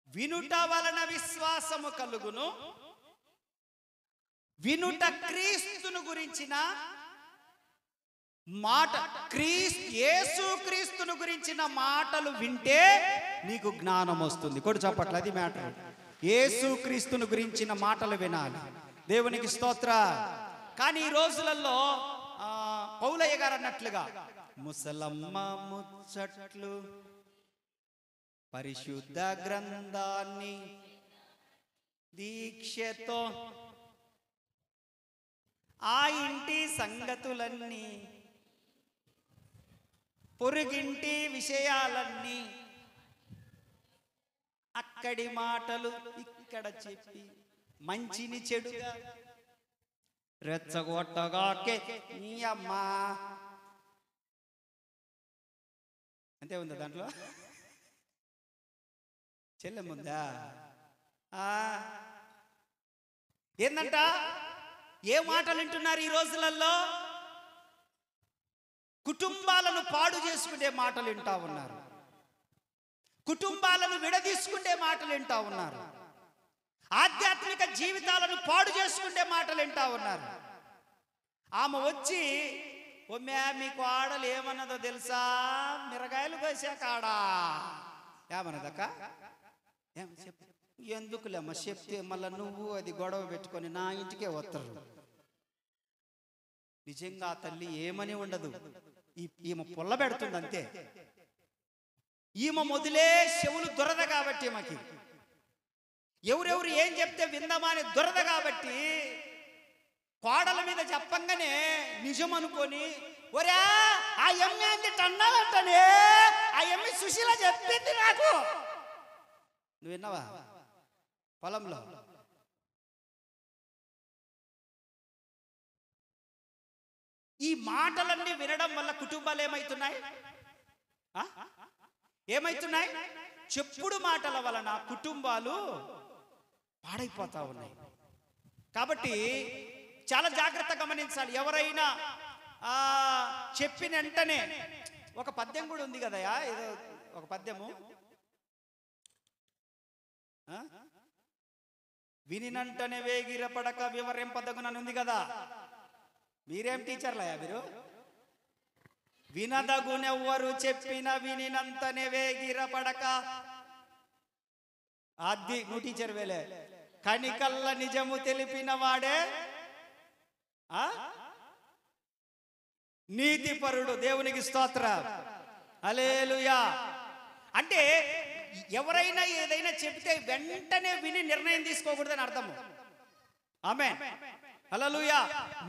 S1: వినుట వలన విశ్వాసము కలుగును, వినుట క్రీస్తును గురించిన మాట. యేసు క్రీస్తును గురించిన మాటలు వింటే నీకు జ్ఞానం వస్తుంది. కూడా చెప్పట్ల, అది మ్యాటర్. యేసు క్రీస్తును గురించిన మాటలు వినాలి. దేవునికి స్తోత్ర. కానీ ఈ రోజులలో పౌలయ్య గారు అన్నట్లుగా ముసలమ్మ ముచ్చట్లు, పరిశుద్ధ గ్రంథాన్ని దీక్షతో, ఆ ఇంటి సంగతులన్నీ, పొరుగింటి విషయాలన్నీ, అక్కడి మాటలు ఇక్కడ చెప్పి మంచిని చెడుగా రెచ్చగొట్టగాకే నీ అమ్మా. అంతే ఉందా దాంట్లో? చెల్లెముందా? ఏందంట? ఏ మాటలు వింటున్నారు ఈ రోజులలో? కుటుంబాలను పాడు చేసుకునే మాటలు వింటా ఉన్నారు, కుటుంబాలను విడదీసుకునే మాటలు వింటా ఉన్నారు, ఆధ్యాత్మిక జీవితాలను పాడు చేసుకునే మాటలు వింటా ఉన్నారు. ఆమె వచ్చి, ఒమ్మే మీకు ఆడలు ఏమన్నదో తెలుసా? మిరగాయలు కోసాక ఆడా ఏమన్నదక్క? ఏం చెప్ ఎందుకులేమ్మ చెప్తే మళ్ళీ నువ్వు అది గొడవ పెట్టుకొని నా ఇంటికే వస్తారు. నిజంగా తల్లి ఏమని ఉండదు, ఈమె పొల్ల పెడుతుంది అంతే. ఈమె మొదలే చెవులు దొరద కాబట్టి, మాకి ఎవరెవరు ఏం చెప్తే విందామని దొరద కాబట్టి, కోడల మీద చెప్పంగానే నిజం అనుకొని, ఒరే ఆ ఎమ్మె అంది టన్నాలంటనే, ఆ ఎమ్మె సుశీల చెప్పింది నాకు. నువ్వు విన్నావా? పొలంలో ఈ మాటలన్నీ వినడం వల్ల కుటుంబాలు ఏమైతున్నాయి? ఏమైతున్నాయి? చెప్పుడు మాటల వలన కుటుంబాలు పాడైపోతా ఉన్నాయి. కాబట్టి చాలా జాగ్రత్త గమనించాలి. ఎవరైనా చెప్పిన వెంటనే, ఒక పద్యం కూడా ఉంది కదయా, ఏదో ఒక పద్యము, వినినంటనే వేగిరపడక వివరింపదగునని ఉంది కదా. మీరేం టీచర్లయా మీరు? వినదగునెవ్వరు చెప్పిన వినినంతనే వేగిరపడక, అది నువ్వు టీచర్ వేలే. కనికల్ల నిజము తెలిపిన వాడే నీతిపరుడు. దేవునికి స్తోత్రం. హల్లెలూయా. అంటే ఎవరైనా ఏదైనా చెప్తే వెంటనే విని నిర్ణయం తీసుకోకూడదని అర్థము. ఆమేన్. హల్లెలూయా.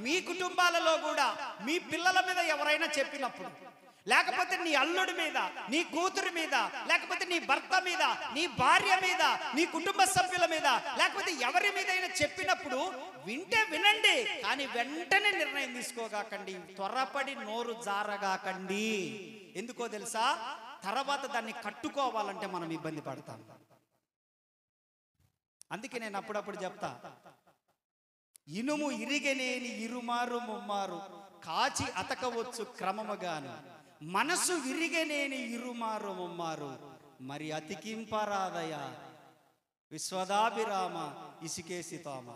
S1: మీ కుటుంబాలలో కూడా మీ పిల్లల మీద ఎవరైనా చెప్పినప్పుడు, లేకపోతే నీ అల్లుడి మీద, నీ కూతురు మీద, లేకపోతే నీ భర్త మీద, నీ భార్య మీద, నీ కుటుంబ సభ్యుల మీద, లేకపోతే ఎవరి మీదైనా చెప్పినప్పుడు వింటే వినండి, కానీ వెంటనే నిర్ణయం తీసుకోగాకండి, త్వరపడి నోరు జారగాకండి. ఎందుకో తెలుసా? తర్వాత దాన్ని కట్టుకోవాలంటే మనం ఇబ్బంది పడతాం. అందుకే నేను అప్పుడప్పుడు చెప్తా, ఇనుము ఇరిగనేని ఇరుమారు ముమ్మారు కాచి అతకవచ్చు క్రమముగాను, మనసు విరిగనేని ఇరుమారు ముమ్మారు మరి అతికింపరాదయ విశ్వదాభిరామ ఇసుకేసి తోమ.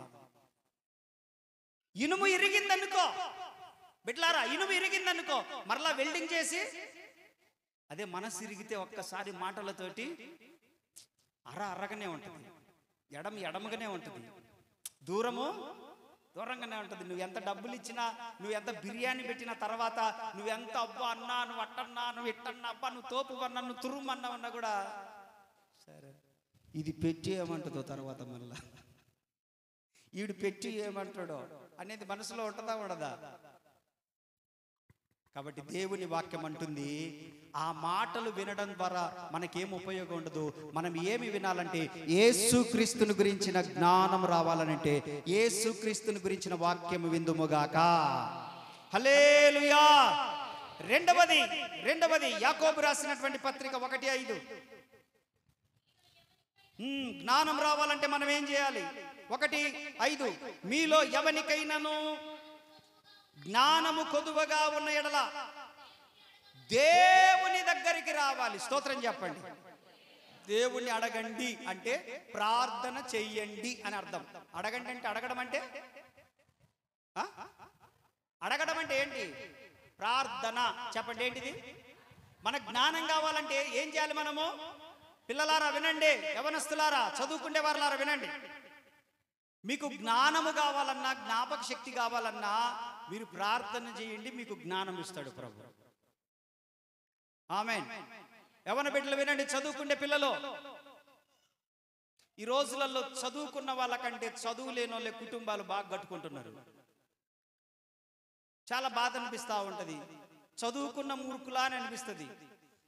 S1: ఇనుము ఇరిగిందనుకో బిడ్లారా, ఇనుము ఇరిగిందనుకో మరలా వెల్డింగ్ చేసి, అదే మనసు ఇరిగితే ఒక్కసారి మాటలతోటి అరగనే ఉంటుంది, ఎడమగానే ఉంటుంది, దూరంగానే ఉంటుంది. నువ్వు ఎంత డబ్బులు ఇచ్చినా, నువ్వు ఎంత బిర్యానీ పెట్టిన తర్వాత, నువ్వు ఎంత అబ్బా అన్నా, నువ్వు అట్టన్నా, నువ్వు ఇట్టన్నా, అబ్బా నువ్వు తోపు అన్నా, నువ్వు తురుమన్నా ఉన్నా కూడా సరే ఇది పెట్టి ఏమంటుందో తర్వాత మళ్ళా ఈడు పెట్టి ఏమంటాడో అనేది మనసులో ఉంటుందా ఉండదా? కాబట్టి దేవుని వాక్యం అంటుంది, ఆ మాటలు వినడం ద్వారా మనకేం ఉపయోగం ఉండదు. మనం ఏమి వినాలంటే యేసుక్రీస్తుని గురించిన జ్ఞానం రావాలనంటే యేసుక్రీస్తుని గురించిన వాక్యం విందుముగాక. హల్లెలూయా. రెండవది యాకోబు రాసినటువంటి పత్రిక 1:5. జ్ఞానం రావాలంటే మనం ఏం చేయాలి? 1:5, మీలో ఎవనికైనాను జ్ఞానము కొదువగా ఉన్న ఎడల దేవుని దగ్గరికి రావాలి. స్తోత్రం చెప్పండి. దేవుణ్ణి అడగండి అంటే ప్రార్థన చెయ్యండి అని అర్థం. అడగండి అంటే అడగడం అంటే ఏంటి? ప్రార్థన. చెప్పండి ఏంటిది? మన జ్ఞానం కావాలంటే ఏం చేయాలి మనము? పిల్లలారా వినండి, యవనస్తులారా, చదువుకునే వారులారా వినండి. మీకు జ్ఞానము కావాలన్నా, జ్ఞాపక శక్తి కావాలన్నా మీరు ప్రార్థన చేయండి, మీకు జ్ఞానం ఇస్తాడు ప్రభు. ఆమేన్. యవన బిడ్డలు వినండి, చదువుకునే పిల్లలు, ఈ రోజులలో చదువుకున్న వాళ్ళకంటే చదువు లేని వాళ్ళ కుటుంబాలు బాగా కట్టుకుంటున్నారు. చాలా బాధ అనిపిస్తూ ఉంటుంది. చదువుకున్న మూర్ఖులా అని అనిపిస్తుంది.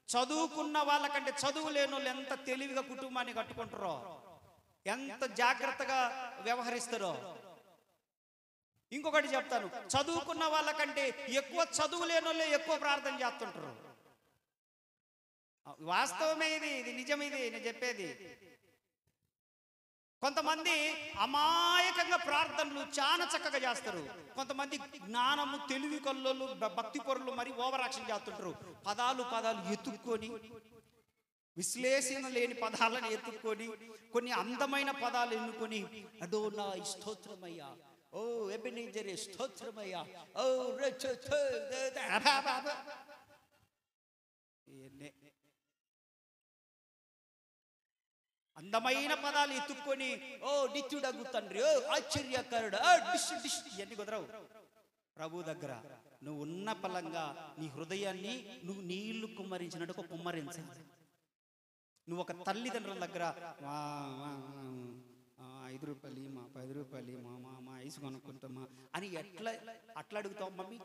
S1: చదువుకున్న వాళ్ళకంటే చదువు లేని వాళ్ళు ఎంత తెలివిగా కుటుంబాన్ని కట్టుకుంటారో, ఎంత జాగ్రత్తగా వ్యవహరిస్తారో. ఇంకొకటి చెప్తాను, చదువుకున్న వాళ్ళకంటే ఎక్కువ చదువు లేని వాళ్ళే ఎక్కువ ప్రార్థన చేస్తుంటారు. వాస్తవమే, ఇది నిజం, ఇది నేను చెప్పేది. కొంతమంది అమాయకంగా ప్రార్థనలు చాలా చక్కగా చేస్తారు. కొంతమంది జ్ఞానము, తెలివి కల్లోలు, భక్తి పరులు మరి ఓవర్ యాక్షన్ చేస్తుంటారు. పదాలు ఎత్తుక్కొని, విశ్లేషణ లేని పదాలను ఎత్తుక్కొని, కొన్ని అందమైన పదాలు ఎన్నుకొని, అడోనా స్తోత్రమయ్యా, ఓ ఎబెనెజరే స్తోత్రమయ్యా, ఓ అందమైన పదాలు ఎత్తుక్కొని, ఓ నిత్యుడగు తండ్రి, ఓ ఆశ్చర్యకరుడు, డిష్ ఇవన్నీ కుదరవు ప్రభు దగ్గర. నువ్వు ఉన్న పలంగా నీ హృదయాన్ని నువ్వు నీళ్లు కుమ్మరించినట్టు కుమ్మరించాలి. నువ్వు ఒక తల్లిదండ్రుల దగ్గర 5 రూపాయలు మా 10 రూపాయలు మా ఐస్ కొనుక్కుంటామా అని అట్లా అడుగుతావు. Mummy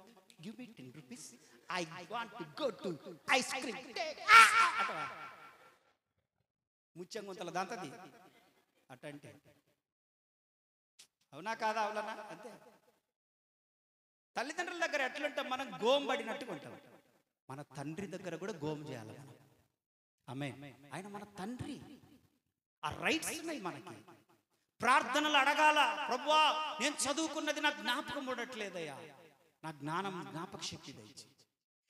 S1: give me 10 rupees, I want to go to ice cream. ముచ్చంగుంతల దాంతది అట్టంటే అవునా కాదా? అవునా? అంతే. తల్లిదండ్రుల దగ్గర ఎట్లుంటాం మనం? గోంబడినట్టుగా ఉంటాం. మన తండ్రి దగ్గర కూడా గోం చేయాలి మనం. ఆమేన్. ఆయన మన తండ్రి. ఆ రైట్స్ ఉన్నాయి మనకి. ప్రార్థనలు అడగాల, ప్రభువా నేను చదువుకున్నది నాకు జ్ఞాపకం ఉండట్లేదయ్యా, నా జ్ఞాపక శక్తి దయచేయి.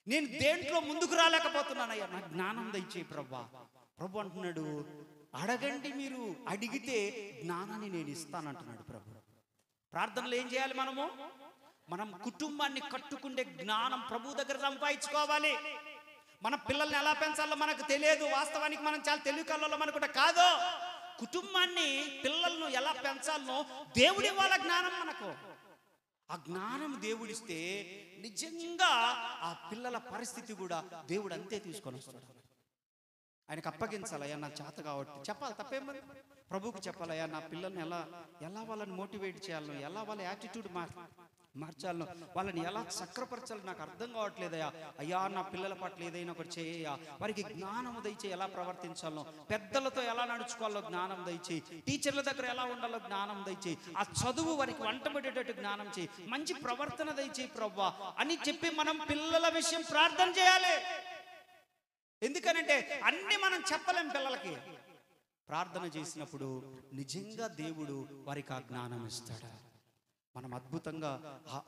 S1: నేను దేంట్లో ముందుకు రాలేకపోతున్నానయ్యా, నా జ్ఞానం దయచేయి ప్రభువా. ప్రభు అంటున్నాడు, అడగండి, మీరు అడిగితే జ్ఞానాన్ని నేను ఇస్తానంటున్నాడు ప్రభు. ప్రార్థనలు ఏం చేయాలి? మనం కుటుంబాన్ని కట్టుకుంటే జ్ఞానం ప్రభు దగ్గర సంపాదించుకోవాలి. మన పిల్లల్ని ఎలా పెంచాలో మనకు తెలియదు. వాస్తవానికి మనం చాలా తెలివి కళ్ళలో మనకుంటే కాదు. కుటుంబాన్ని, పిల్లలను ఎలా పెంచాలనో దేవుడి వాళ్ళ జ్ఞానం మనకు. ఆ జ్ఞానం దేవుడిస్తే నిజంగా ఆ పిల్లల పరిస్థితి కూడా దేవుడు అంతే తీసుకొని వస్తాడు. ఆయనకు అప్పగించాలయ్యా, నా చేత కాబట్టి చెప్పాలి, తప్పేమని ప్రభువుకి చెప్పాలయ్యా, నా పిల్లల్ని ఎలా వాళ్ళని మోటివేట్ చేయాలను, ఎలా వాళ్ళ యాటిట్యూడ్ మార్చాలను, వాళ్ళని ఎలా చక్రపరచాలి నాకు అర్థం కావట్లేదయ్యా. అయ్యా నా పిల్లల పట్ల ఏదైనా ఒకటి చేయ్యా, వారికి జ్ఞానం దయచేయి, ఎలా ప్రవర్తించాలో, పెద్దలతో ఎలా నడుచుకోవాలో జ్ఞానం దయచేయి, టీచర్ల దగ్గర ఎలా ఉండాలో జ్ఞానం దయచేయి, ఆ చదువు వారికి వంటబడేటట్టు జ్ఞానం చేయి, మంచి ప్రవర్తన దయచేయి ప్రభువా అని చెప్పి మనం పిల్లల విషయం ప్రార్థన చేయాలి. ఎందుకనంటే అన్ని మనం చెప్పలేం పిల్లలకి. ప్రార్థన చేసినప్పుడు నిజంగా దేవుడు వారికి ఆ జ్ఞానం ఇస్తాడు. మనం అద్భుతంగా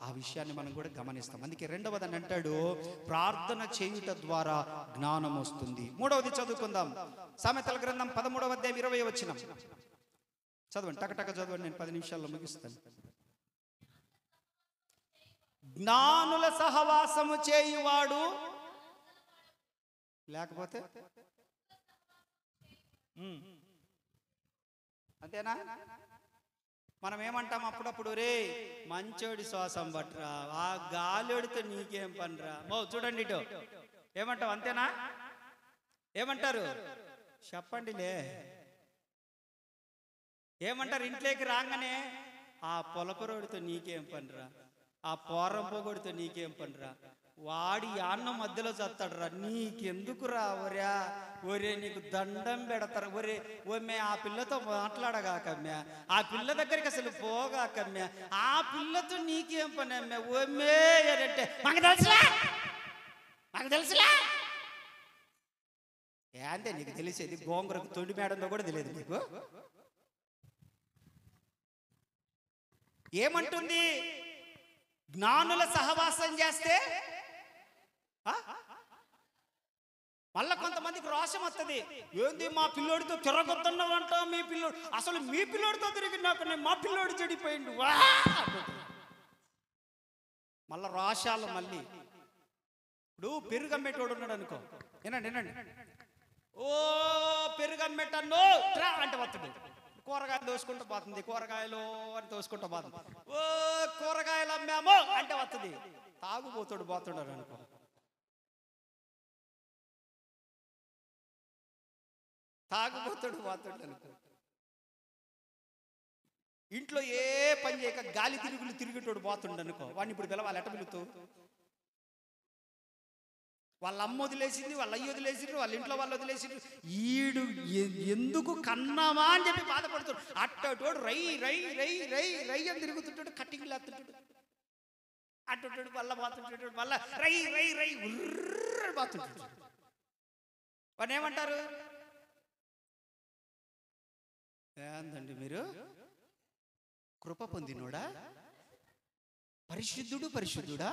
S1: ఆ విషయాన్ని మనం కూడా గమనిస్తాం. అందుకే రెండవదని అంటాడు, ప్రార్థన చేయుట ద్వారా జ్ఞానం వస్తుంది. మూడవది చదువుకుందాం. సామెతల గ్రంథం 13వ అధ్యాయం 20వ వచనం చదవండి, టకటక చదవండి, నేను 10 నిమిషాల్లో ముగిస్తాను. జ్ఞానుల సహవాసము చేయువాడు, లేకపోతే అంతేనా? మనం ఏమంటాం అప్పుడప్పుడు, రే మంచోడి శ్వాసం పట్టరా, ఆ గాలిడితే నీకేం పనిరా. చూడండి ఇటు ఏమంటావు, అంతేనా? ఏమంటారు చెప్పండిలే. ఏమంటారు ఇంట్లోకి రాగానే, ఆ పొలపరోడితో నీకేం పనిరా, ఆ పోరం పొగడితో నీకేం పనిరా, వాడి యాన్నం మధ్యలో చస్తాడు రా. నీకెందుకురా ఒరే నీకు దండం పెడతారు. ఒమ్మే ఆ పిల్లతో మాట్లాడగాకమ్యా, ఆ పిల్ల దగ్గరికి అసలు పోగాకమ్యా, ఆ పిల్లతో నీకేం పని అమ్మా ఒమ్మే అంటే మాకు తెలుసులే. ఏందే నీకు తెలిసేది? గోంగూరకు తొండి మేడంలో కూడా తెలియదు నీకు. ఏమంటుంది? జ్ఞానుల సహవాసం చేస్తే మళ్ళా కొంతమందికి రోషం వస్తుంది. ఏంది మా పిల్లోడితో తిరగొద్దన్నావంట, మీ పిల్లోడు అసలు మీ పిల్లోడితో తిరిగినాక మా పిల్లోడు చెడిపోయిండు మళ్ళా రోషాలు. మళ్ళీ ఇప్పుడు పెరుగమ్మేటోడు ఉన్నాడు అనుకో, వినండి, ఓ పెరుగమ్మేటన్నో ట్రా అంటే వస్తుంది, కూరగాయలు దోసుకుంటూ పోతుంది, కూరగాయలు అని దోసుకుంటూ పోతుంది. ఓ కూరగాయలు అమ్మామో అంటే వస్తుంది, తాగుబోతాడు పోతున్నాడు అనుకో. తాగుబోతాడు పోతాడు అనుకో. ఇంట్లో ఏ పని చేయక గాలి తిరిగేటోడు పోతుండ అనుకో, వాడిని ఇప్పుడు పిలవాలి, ఎట్ట పిలుతావు? వాళ్ళ అమ్మ వదిలేసింది, వాళ్ళ అయ్య వదిలేసిండ్రు, వాళ్ళ ఇంట్లో వాళ్ళు వదిలేసిండ్రు, ఈడు ఎందుకు కన్నామా అని చెప్పి బాధపడుతాడు. అట్టోడు రై రై రై రై రై అని తిరుగుతుంటాడు, కట్టికి లేస్తుంటాడు, అట్టోడు మళ్ళా బాతుంటాడు, మళ్ళా రై రై రై బాతుంటాడు. వాడిని ఏమంటారు? ఏందండి మీరు కృప పొందినోడా, పరిశుద్ధుడా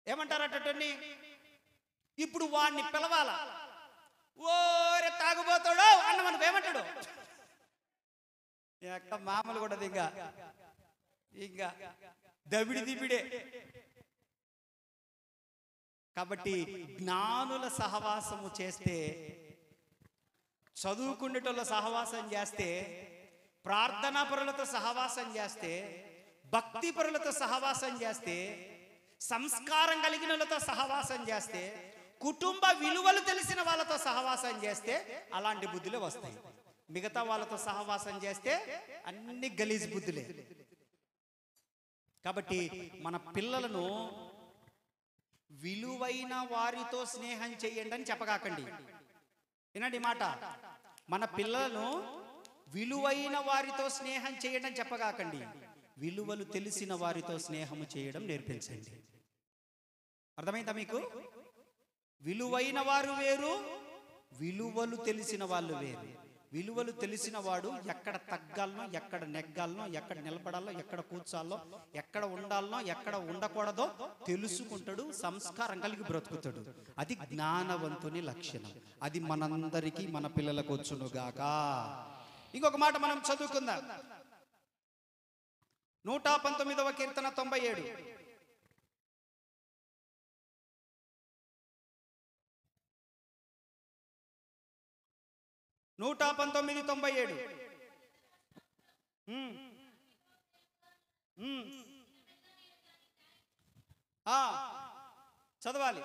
S1: ఏమంటారు అట్టని? ఇప్పుడు వాడిని పిలవాలా, ఓరే తాగుబోతాడో అన్న మనకు ఏమంటాడు? ఎక్క మామూలు కూడా ఇంకా దబిడి దిబిడే. కాబట్టి జ్ఞానుల సహవాసము చేస్తే, చదువుకునేటోళ్ళ సహవాసం చేస్తే, ప్రార్థనా పరులతో సహవాసం చేస్తే, భక్తి పరులతో సహవాసం చేస్తే, సంస్కారం కలిగిన వాళ్ళతో సహవాసం చేస్తే, కుటుంబ విలువలు తెలిసిన వాళ్ళతో సహవాసం చేస్తే అలాంటి బుద్ధులే వస్తాయి. మిగతా వాళ్ళతో సహవాసం చేస్తే అన్ని గలీజ్ బుద్ధులే. కాబట్టి మన పిల్లలను విలువైన వారితో స్నేహం చేయండి అని చెప్పగాకండి. వినండి మాట, మన పిల్లలను విలువైన వారితో స్నేహం చేయండి అని చెప్పగాకండి, విలువలు తెలిసిన వారితో స్నేహము చేయడం నేర్పించండి. అర్థమైందా మీకు? విలువైన వారు వేరు, విలువలు తెలిసిన వాళ్ళు వేరు. విలువలు తెలిసిన వాడు ఎక్కడ తగ్గాలనో, ఎక్కడ నెగ్గాలనో, ఎక్కడ నిలబడాలో, ఎక్కడ కూర్చాలో, ఎక్కడ ఉండాలనో, ఎక్కడ ఉండకూడదో తెలుసుకుంటాడు, సంస్కారం కలిగి బ్రతుకుతాడు. అది జ్ఞానవంతుని లక్షణం. అది మనందరికీ, మన పిల్లలకు వచ్చునుగాక. ఇంకొక మాట మనం చదువుకుందాం. 119వ కీర్తన 97. 119:97. చదవాలి.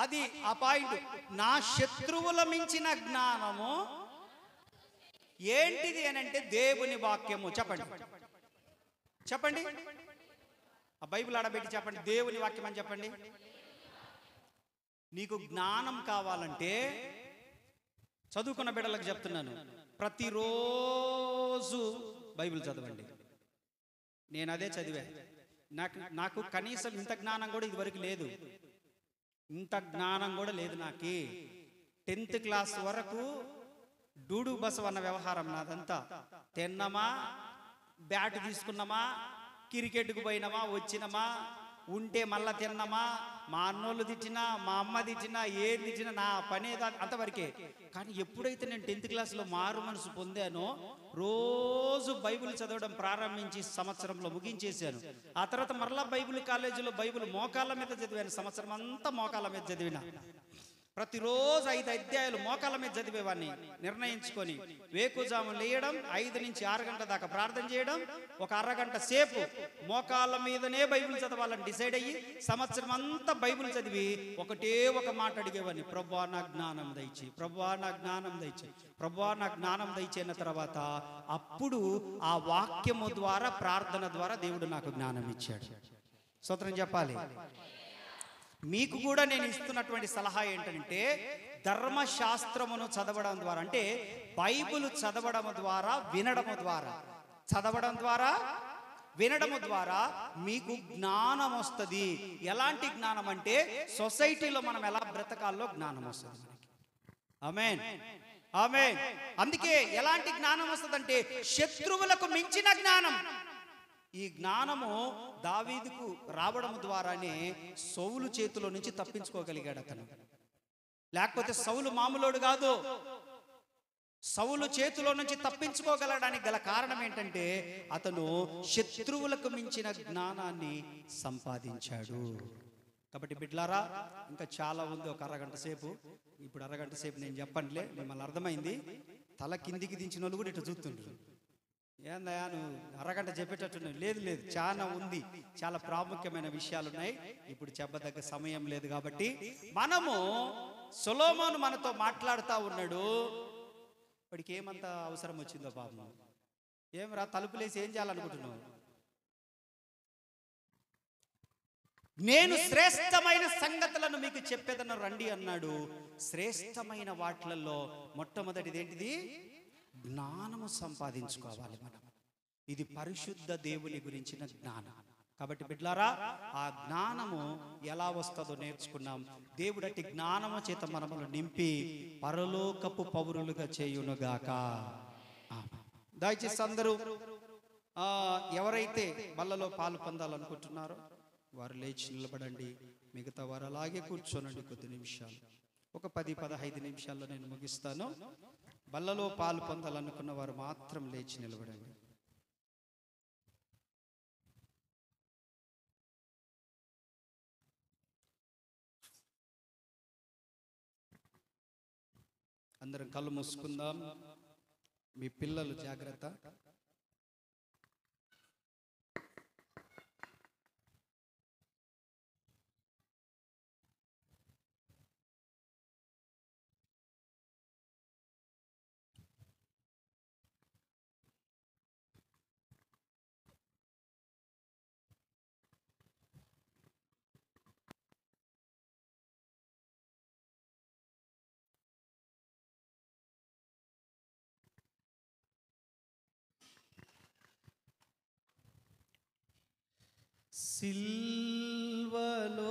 S1: అది ఆ పాయింట్. నా శత్రువుల మించిన జ్ఞానము ఏంటిది అని అంటే దేవుని వాక్యము. చెప్పండి ఆ బైబిల్ ఆడబెట్టి చెప్పండి, దేవుని వాక్యం అని చెప్పండి. నీకు జ్ఞానం కావాలంటే, చదువుకున్న బిడ్డలకు చెప్తున్నాను, ప్రతిరోజు బైబిల్ చదవండి. నేను అదే చదివా. నాకు కనీసం ఇంత జ్ఞానం కూడా ఇదివరకు లేదు. ఇంత జ్ఞానం కూడా లేదు నాకు. 10th క్లాస్ వరకు డూడు బస్ అన్న వ్యవహారం నాదంతా. తిన్నమా, బ్యాట్ తీసుకున్నామా, క్రికెట్కు పోయినామా, వచ్చినామా, ఉంటే మళ్ళా తిన్నామా, మా అన్నోళ్ళు తిట్టినా, మా అమ్మ తిట్టినా, ఏది తిట్టినా నా పనే అంతవరకే. కానీ ఎప్పుడైతే నేను 10th క్లాస్లో మారు మనసు పొందానో, రోజు బైబిల్ చదవడం ప్రారంభించి సంవత్సరంలో ముగించేశాను. ఆ తర్వాత మరలా బైబిల్ కాలేజీలో బైబిల్ మోకాళ్ళ మీద చదివాను. సంవత్సరం అంతా మోకాళ్ళ మీద చదివిన. ప్రతిరోజు 5 అధ్యాయాలు మోకాళ్ళ మీద చదివేవాడిని నిర్ణయించుకొని, వేకుజాము లేయడం, 5 నుంచి 6 గంటల దాకా ప్రార్థన చేయడం, ఒక అరగంట సేపు మోకాళ్ళ మీదనే బైబిల్ చదవాలని డిసైడ్ అయ్యి సంవత్సరం అంతా బైబిల్ చదివి ఒకటే ఒక మాట అడిగేవాడిని, ప్రభువా నా జ్ఞానం దయచేయి, ప్రభువా నా జ్ఞానం దయచేయి, ప్రభువా నా జ్ఞానం దయచేయిన తర్వాత అప్పుడు ఆ వాక్యము ద్వారా, ప్రార్థన ద్వారా దేవుడు నాకు జ్ఞానం ఇచ్చాడు. స్తోత్రం చెప్పాలి. మీకు కూడా నేను ఇస్తున్నటువంటి సలహా ఏంటంటే, ధర్మశాస్త్రమును చదవడం ద్వారా, అంటే బైబిల్ చదవడం ద్వారా, వినడము ద్వారా, చదవడం ద్వారా, వినడము ద్వారా మీకు జ్ఞానం వస్తుంది. ఎలాంటి జ్ఞానం అంటే, సొసైటీలో మనం ఎలా బ్రతకాలో జ్ఞానం వస్తుంది. ఆమేన్, ఆమేన్. అందుకే ఎలాంటి జ్ఞానం వస్తుందంటే, శత్రువులకు మించిన జ్ఞానం. ఈ జ్ఞానము దావీదుకు రావడం ద్వారానే సౌలు చేతిలో నుంచి తప్పించుకోగలిగాడు అతను. లేకపోతే సౌలు మామూలుడు కాదు. సౌలు చేతిలో నుంచి తప్పించుకోగలడానికి గల కారణం ఏంటంటే, అతను శత్రువులకు మించిన జ్ఞానాన్ని సంపాదించాడు. కాబట్టి బిడ్లారా, ఇంకా చాలా ఉంది. ఒక అరగంట సేపు, ఇప్పుడు అరగంట సేపు నేను చెప్పండిలే, మిమ్మల్ని అర్థమైంది. తల కిందికి దించిన వాళ్ళు కూడా ఇట్లా చూస్తుంటారు. ఏందయా నువ్వు అరగంట చెప్పేటట్టు? లేదు లేదు, చాలా ఉంది, చాలా ప్రాముఖ్యమైన విషయాలు ఉన్నాయి. ఇప్పుడు చెప్పదగ్గ సమయం లేదు కాబట్టి మనము, సొలొమోను మనతో మాట్లాడుతూ ఉన్నాడు. వాడికి ఏమంత అవసరం వచ్చిందో పాపం. ఏమరా తలుపులేసి ఏం చేయాలనుకుంటున్నావు? నేను శ్రేష్టమైన సంగతులను మీకు చెప్పేదన్న రండి అన్నాడు. శ్రేష్టమైన వాటిలలో మొట్టమొదటిది ఏంటిది? జ్ఞానము సంపాదించుకోవాలి మనం. ఇది పరిశుద్ధ దేవుని గురించిన జ్ఞానం. కాబట్టి బిడ్లారా, ఆ జ్ఞానము ఎలా వస్తుందో నేర్చుకున్నాం. దేవుడటి జ్ఞానము చేత మనమును నింపి పరలోకపు పౌరులుగా చేయునుగాక. దయచేసి అందరూ ఎవరైతే బల్లలో పాలు పొందాలనుకుంటున్నారో వారు లేచి నిలబడండి. మిగతా వారు అలాగే కూర్చోనండి. కొద్ది నిమిషాలు, ఒక 10-15 నిమిషాల్లో నేను ముగిస్తాను. బల్లలో పాలు పొందాలనుకున్న వారు మాత్రం లేచి నిలబడండి. అందరం కళ్ళు మూసుకుందాం. మీ పిల్లలు జాగ్రత్త. సిల్వలో